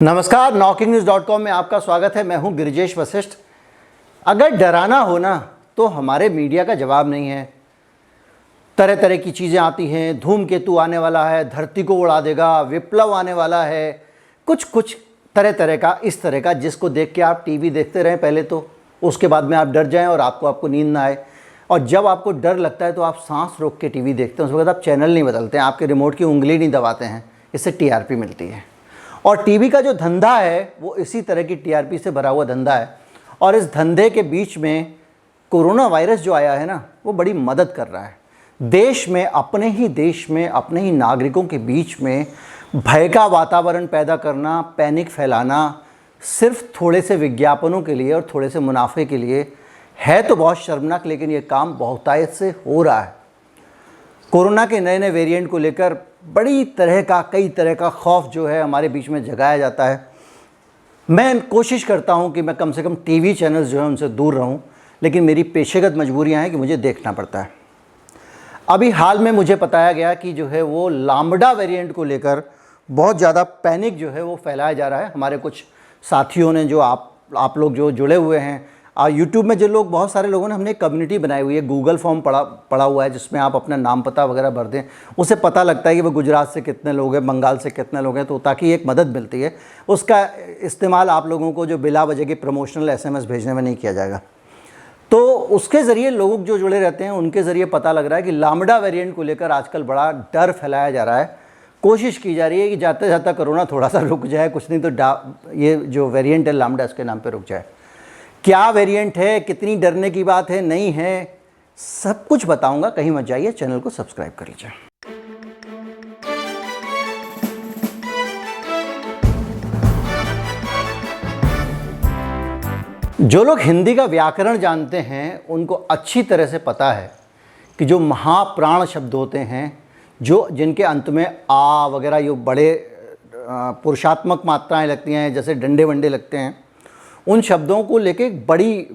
नमस्कार, knocking-news.com में आपका स्वागत है। मैं हूं गिरिजेश वशिष्ठ। अगर डराना हो ना तो हमारे मीडिया का जवाब नहीं है। तरह तरह की चीज़ें आती हैं, धूमकेतु आने वाला है, धरती को उड़ा देगा, विप्लव आने वाला है, कुछ तरह तरह का, इस तरह का, जिसको देख के आप टीवी देखते रहें पहले तो, उसके बाद में आप डर जाएं और आपको नींद ना आए। और जब आपको डर लगता है तो आप सांस रोक के टीवी देखते हैं, उस वक्त आप चैनल नहीं बदलते हैं, आपके रिमोट की उंगली नहीं दबाते हैं। इससे टीआरपी मिलती है। और टीवी का जो धंधा है वो इसी तरह की टीआरपी से भरा हुआ धंधा है। और इस धंधे के बीच में कोरोना वायरस जो आया है ना, वो बड़ी मदद कर रहा है। देश में, अपने ही नागरिकों के बीच में भय का वातावरण पैदा करना, पैनिक फैलाना, सिर्फ थोड़े से विज्ञापनों के लिए और थोड़े से मुनाफे के लिए है तो बहुत शर्मनाक, लेकिन ये काम बहुतायत से हो रहा है। कोरोना के नए नए वेरिएंट को लेकर कई तरह का खौफ जो है हमारे बीच में जगाया जाता है। मैं कोशिश करता हूं कि मैं कम से कम टीवी चैनल्स जो हैं उनसे दूर रहूं, लेकिन मेरी पेशेगत मजबूरियां हैं कि मुझे देखना पड़ता है। अभी हाल में मुझे बताया गया कि जो है वो लाम्बडा वेरिएंट को लेकर बहुत ज़्यादा पैनिक जो है वो फैलाया जा रहा है। हमारे कुछ साथियों ने, जो आप लोग जो जुड़े हुए हैं यूट्यूब में, जो लोग, बहुत सारे लोगों ने, हमने एक कम्युनिटी बनाई हुई है, गूगल फॉर्म पड़ा हुआ है, जिसमें आप अपना नाम पता वगैरह भर दें। उससे पता लगता है कि वो गुजरात से कितने लोग हैं, बंगाल से कितने लोग हैं, तो ताकि एक मदद मिलती है। उसका इस्तेमाल आप लोगों को जो बिला वजह के प्रमोशनल SMS भेजने में नहीं किया जाएगा। तो उसके ज़रिए लोग जो जुड़े रहते हैं उनके ज़रिए पता लग रहा है कि लाम्बडा वेरिएंट को लेकर आजकल बड़ा डर फैलाया जा रहा है। कोशिश की जा रही है कि जाते जाता कोरोना थोड़ा सा रुक जाए, कुछ नहीं तो ये जो वेरिएंट है लाम्बडा, इसके नाम पर रुक जाए। क्या वेरिएंट है, कितनी डरने की बात है, नहीं है, सब कुछ बताऊंगा। कहीं मत जाइए, चैनल को सब्सक्राइब कर लीजिए। जो लोग हिंदी का व्याकरण जानते हैं उनको अच्छी तरह से पता है कि जो महाप्राण शब्द होते हैं, जिनके अंत में आ वगैरह, ये बड़े पुरुषात्मक मात्राएं लगती हैं, जैसे डंडे वंडे लगते हैं, उन शब्दों को लेके एक बड़ी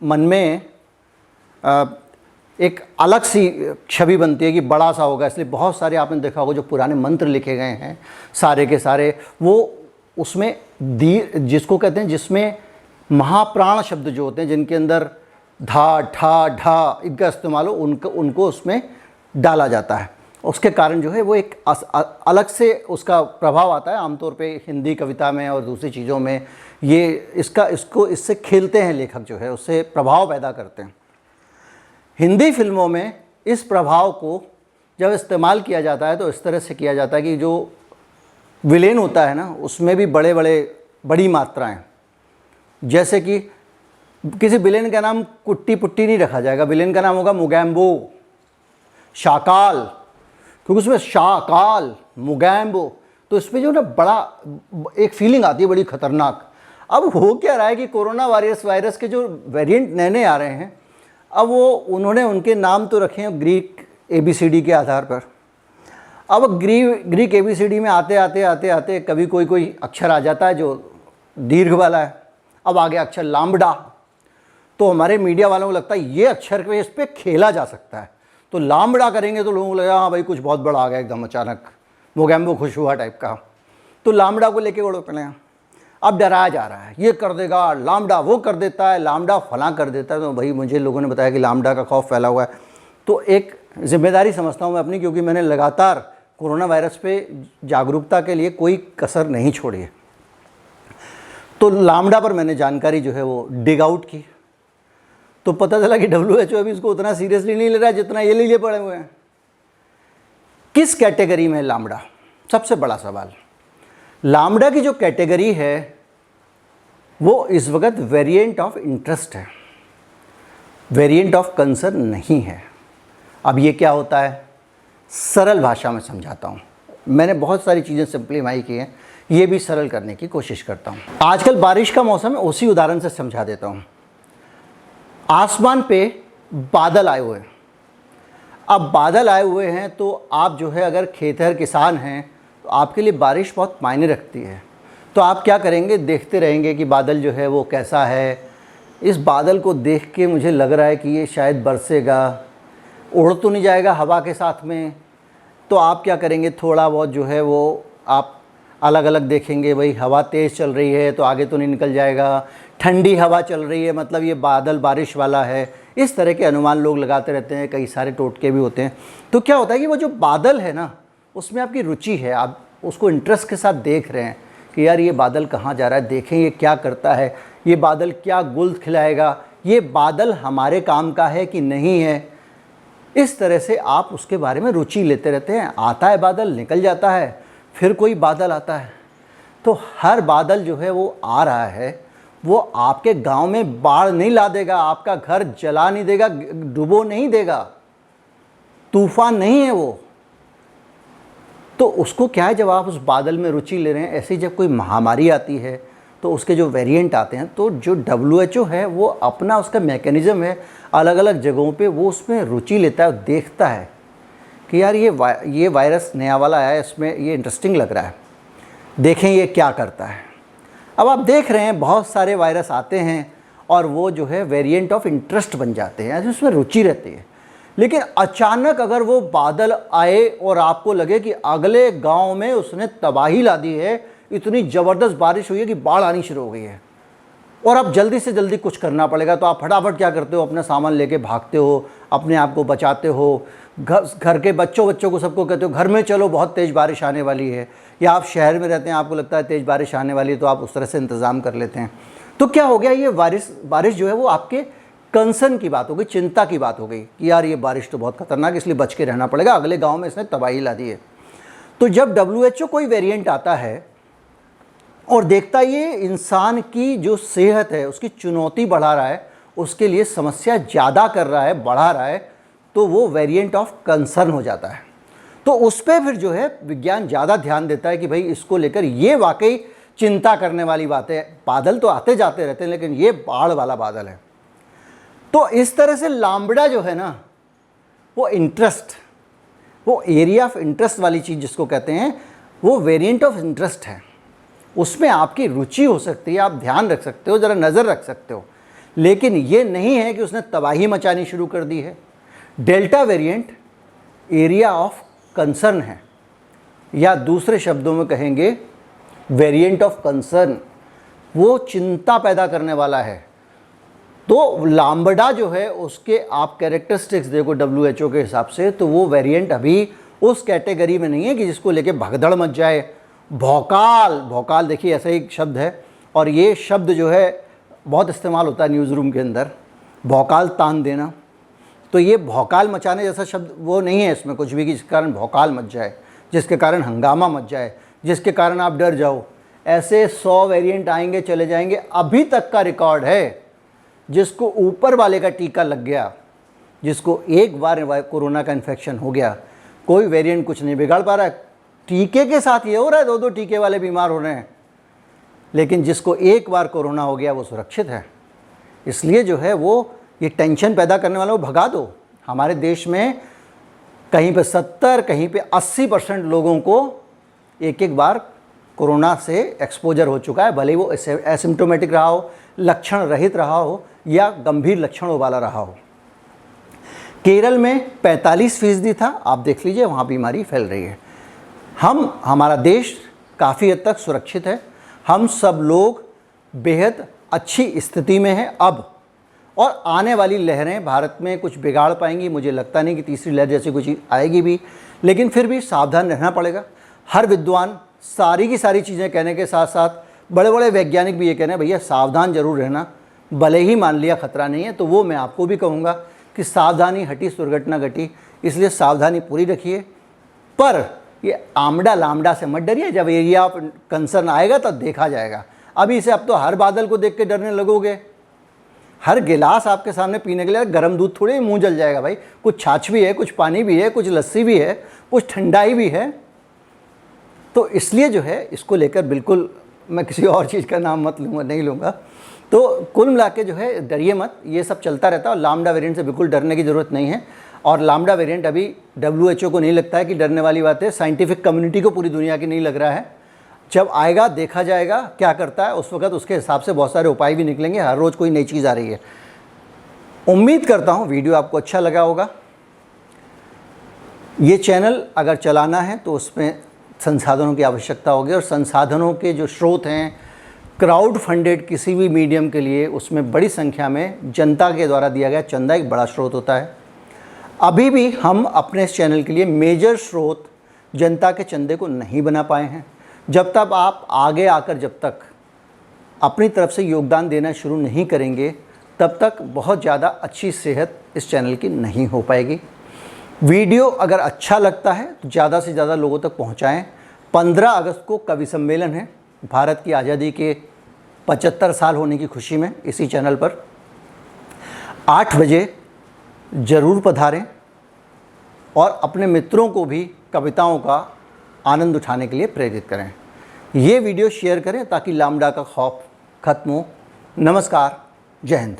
मन में एक अलग सी छवि बनती है कि बड़ा सा होगा। इसलिए बहुत सारे आपने देखा होगा जो पुराने मंत्र लिखे गए हैं सारे के सारे, वो उसमें जिसको कहते हैं, जिसमें महाप्राण शब्द जो होते हैं, जिनके अंदर धा ठा ढा इनका इस्तेमाल हो, उनको उसमें डाला जाता है। उसके कारण जो है वो एक अलग से उसका प्रभाव आता है। आमतौर पे हिंदी कविता में और दूसरी चीज़ों में इससे खेलते हैं लेखक, जो है उससे प्रभाव पैदा करते हैं। हिंदी फिल्मों में इस प्रभाव को जब इस्तेमाल किया जाता है तो इस तरह से किया जाता है कि जो विलेन होता है ना, उसमें भी बड़ी मात्राएं, जैसे कि किसी विलेन का नाम कुट्टी पुट्टी नहीं रखा जाएगा, विलेन का नाम होगा मुगैम्बो, शाकाल, क्योंकि उसमें शाकाल, मुगैम्बो, तो इसमें जो ना बड़ा एक फीलिंग आती है बड़ी खतरनाक। अब हो क्या रहा है कि कोरोना वायरस के जो वेरिएंट नए आ रहे हैं, अब उन्होंने उनके नाम तो रखे हैं ग्रीक ABCD के आधार पर। अब ग्रीक ABCD में आते कभी कोई अक्षर आ जाता है जो दीर्घ वाला है। अब आ गया अक्षर लाम्बडा, तो हमारे मीडिया वालों को लगता है ये अक्षर पे, इस पर खेला जा सकता है, तो लाम्बडा करेंगे तो लोगों को लगेगा हाँ भाई कुछ बहुत बड़ा आ गया एकदम अचानक, मोगैम्बो खुश हुआ टाइप का, तो लाम्बडा को लेके उड़ो पड़े। अब डराया जा रहा है, ये कर देगा लाम्बडा, वो कर देता है लाम्बडा, फलां कर देता है। तो भाई मुझे लोगों ने बताया कि लाम्बडा का खौफ फैला हुआ है, तो एक जिम्मेदारी समझता हूँ मैं अपनी, क्योंकि मैंने लगातार कोरोना वायरस पे जागरूकता के लिए कोई कसर नहीं छोड़ी है। तो लाम्बडा पर मैंने जानकारी जो है वो डिग आउट की, तो पता चला कि WHO अभी इसको उतना सीरियसली नहीं ले रहा है जितना ये लिए पड़े हुए हैं। किस कैटेगरी में है लाम्बडा? सबसे बड़ा सवाल। लाम्बडा की जो कैटेगरी है वो इस वक्त वेरिएंट ऑफ इंटरेस्ट है, वेरिएंट ऑफ कंसर्न नहीं है। अब ये क्या होता है, सरल भाषा में समझाता हूँ। मैंने बहुत सारी चीज़ें सिंप्लीफाई की हैं, ये भी सरल करने की कोशिश करता हूँ। आजकल बारिश का मौसम है, उसी उदाहरण से समझा देता हूँ। आसमान पे बादल आए हुए हैं। अब बादल आए हुए हैं तो आप जो है, अगर खेतर किसान हैं तो आपके लिए बारिश बहुत मायने रखती है। तो आप क्या करेंगे, देखते रहेंगे कि बादल जो है वो कैसा है। इस बादल को देख के मुझे लग रहा है कि ये शायद बरसेगा, उड़ तो नहीं जाएगा हवा के साथ में। तो आप क्या करेंगे, थोड़ा बहुत जो है वो आप अलग अलग देखेंगे, भाई हवा तेज़ चल रही है तो आगे तो नहीं निकल जाएगा, ठंडी हवा चल रही है मतलब ये बादल बारिश वाला है। इस तरह के अनुमान लोग लगाते रहते हैं, कई सारे टोटके भी होते हैं। तो क्या होता है कि वो जो बादल है ना, उसमें आपकी रुचि है, आप उसको इंटरेस्ट के साथ देख रहे हैं कि यार ये बादल कहाँ जा रहा है, देखें ये क्या करता है, ये बादल क्या गुल खिलाएगा, ये बादल हमारे काम का है कि नहीं है। इस तरह से आप उसके बारे में रुचि लेते रहते हैं। आता है बादल, निकल जाता है, फिर कोई बादल आता है। तो हर बादल जो है वो आ रहा है, वो आपके गांव में बाढ़ नहीं ला देगा, आपका घर जला नहीं देगा, डुबो नहीं देगा, तूफान नहीं है वो। तो उसको क्या है, जब आप उस बादल में रुचि ले रहे हैं, ऐसे जब कोई महामारी आती है तो उसके जो वेरिएंट आते हैं, तो जो WHO है वो अपना उसका मैकेनिज़्म है, अलग अलग जगहों पे वो उसमें रुचि लेता है, देखता है कि यार ये वायरस नया वाला आया है, इसमें ये इंटरेस्टिंग लग रहा है, देखें ये क्या करता है। अब आप देख रहे हैं बहुत सारे वायरस आते हैं और वो जो है वेरिएंट ऑफ इंटरेस्ट बन जाते हैं, ऐसे उसमें रुचि रहती है। लेकिन अचानक अगर वो बादल आए और आपको लगे कि अगले गांव में उसने तबाही ला दी है, इतनी ज़बरदस्त बारिश हुई है कि बाढ़ आनी शुरू हो गई है और अब जल्दी से जल्दी कुछ करना पड़ेगा, तो आप फटाफट क्या करते हो, अपना सामान लेके भागते हो, अपने आप को बचाते हो, घर के बच्चों को सबको कहते हो घर में चलो बहुत तेज़ बारिश आने वाली है। या आप शहर में रहते हैं, आपको लगता है तेज़ बारिश आने वाली है, तो आप उस तरह से इंतज़ाम कर लेते हैं। तो क्या हो गया, ये बारिश जो है वो आपके कंसर्न की बात हो गई, चिंता की बात हो गई कि यार ये बारिश तो बहुत खतरनाक है, इसलिए बच के रहना पड़ेगा, अगले गाँव में इसने तबाही ला दी है। तो जब WHO कोई वेरिएंट आता है और देखता ये इंसान की जो सेहत है उसकी चुनौती बढ़ा रहा है, उसके लिए समस्या ज़्यादा कर रहा है, बढ़ा रहा है, तो वो वेरिएंट ऑफ कंसर्न हो जाता है। तो उस पर फिर जो है विज्ञान ज़्यादा ध्यान देता है कि भाई इसको लेकर ये वाकई चिंता करने वाली बात है। बादल तो आते जाते रहते हैं, लेकिन ये बाढ़ वाला बादल है। तो इस तरह से लाम्बड़ा जो है ना, वो इंटरेस्ट, वो एरिया ऑफ इंटरेस्ट वाली चीज़ जिसको कहते हैं, वो वेरिएंट ऑफ इंटरेस्ट है। उसमें आपकी रुचि हो सकती है, आप ध्यान रख सकते हो, ज़रा नज़र रख सकते हो, लेकिन ये नहीं है कि उसने तबाही मचानी शुरू कर दी है। Delta variant area of concern है, या दूसरे शब्दों में कहेंगे वेरिएंट ऑफ कंसर्न, वो चिंता पैदा करने वाला है। तो लाम्बडा जो है उसके आप कैरेक्टरिस्टिक्स देखो WHO के हिसाब से, तो वो वेरिएंट अभी उस कैटेगरी में नहीं है कि जिसको लेके भगदड़ मच जाए। भौकाल देखिए ऐसा ही शब्द है, और ये शब्द जो है बहुत इस्तेमाल होता है न्यूज़ रूम के अंदर, भौकाल तान देना। तो ये भौकाल मचाने जैसा शब्द वो नहीं है इसमें कुछ भी कि जिसके कारण भौकाल मच जाए, जिसके कारण हंगामा मच जाए, जिसके कारण आप डर जाओ। ऐसे 100 वेरिएंट आएंगे चले जाएंगे। अभी तक का रिकॉर्ड है जिसको ऊपर वाले का टीका लग गया, जिसको एक बार कोरोना का इन्फेक्शन हो गया, कोई वेरिएंट कुछ नहीं बिगाड़ पा रहा है। टीके के साथ ये हो रहा है, 2 टीके वाले बीमार हो रहे हैं, लेकिन जिसको एक बार कोरोना हो गया वो सुरक्षित है। इसलिए जो है वो ये टेंशन पैदा करने वालों को भगा दो। हमारे देश में कहीं पे 70 कहीं पे 80% लोगों को एक बार कोरोना से एक्सपोजर हो चुका है, भले वो एसिम्प्टोमेटिक रहा हो, लक्षण रहित रहा हो, या गंभीर लक्षणों वाला रहा हो। केरल में 45% था, आप देख लीजिए वहाँ बीमारी फैल रही है। हमारा देश काफ़ी हद तक सुरक्षित है, हम सब लोग बेहद अच्छी स्थिति में हैं अब, और आने वाली लहरें भारत में कुछ बिगाड़ पाएंगी। मुझे लगता नहीं कि तीसरी लहर जैसी कुछ आएगी भी, लेकिन फिर भी सावधान रहना पड़ेगा। हर विद्वान सारी की सारी चीज़ें कहने के साथ साथ बड़े बड़े वैज्ञानिक भी ये कह रहे हैं भैया सावधान जरूर रहना, भले ही मान लिया खतरा नहीं है। तो वो मैं आपको भी कहूँगा कि सावधानी हटी दुर्घटना घटी, इसलिए सावधानी पूरी रखिए। पर ये आमड़ा लामड़ा से मत डरिए, जब एरिया ऑफ कंसर्न आएगा तब देखा जाएगा। अभी से अब तो हर बादल को देख के डरने लगोगे। हर गिलास आपके सामने पीने के लिए गर्म दूध थोड़े मुंह जल जाएगा भाई, कुछ छाछ भी है, कुछ पानी भी है, कुछ लस्सी भी है, कुछ ठंडाई भी है। तो इसलिए जो है इसको लेकर बिल्कुल मैं किसी और चीज़ का नाम मत लूँगा, नहीं लूँगा। तो कुल मिला के जो है डरिए मत, ये सब चलता रहता है। और लाम्बडा वेरिएंट से बिल्कुल डरने की ज़रूरत नहीं है। और लाम्बडा वेरिएंट अभी WHO को नहीं लगता है कि डरने वाली बात है, साइंटिफिक कम्युनिटी को पूरी दुनिया की नहीं लग रहा है। जब आएगा देखा जाएगा क्या करता है, उस वक्त उसके हिसाब से बहुत सारे उपाय भी निकलेंगे। हर रोज़ कोई नई चीज़ आ रही है। उम्मीद करता हूँ वीडियो आपको अच्छा लगा होगा। ये चैनल अगर चलाना है तो उसमें संसाधनों की आवश्यकता होगी, और संसाधनों के जो स्रोत हैं क्राउड फंडेड किसी भी मीडियम के लिए, उसमें बड़ी संख्या में जनता के द्वारा दिया गया चंदा एक बड़ा स्रोत होता है। अभी भी हम अपने इस चैनल के लिए मेजर स्रोत जनता के चंदे को नहीं बना पाए हैं। जब तक आप आगे आकर जब तक अपनी तरफ से योगदान देना शुरू नहीं करेंगे, तब तक बहुत ज़्यादा अच्छी सेहत इस चैनल की नहीं हो पाएगी। वीडियो अगर अच्छा लगता है तो ज़्यादा से ज़्यादा लोगों तक पहुंचाएं। 15 अगस्त को कवि सम्मेलन है, भारत की आज़ादी के 75 साल होने की खुशी में इसी चैनल पर 8 बजे ज़रूर पधारें और अपने मित्रों को भी कविताओं का आनंद उठाने के लिए प्रेरित करें। ये वीडियो शेयर करें ताकि लामडा का खौफ खत्म हो। नमस्कार, जय हिंद।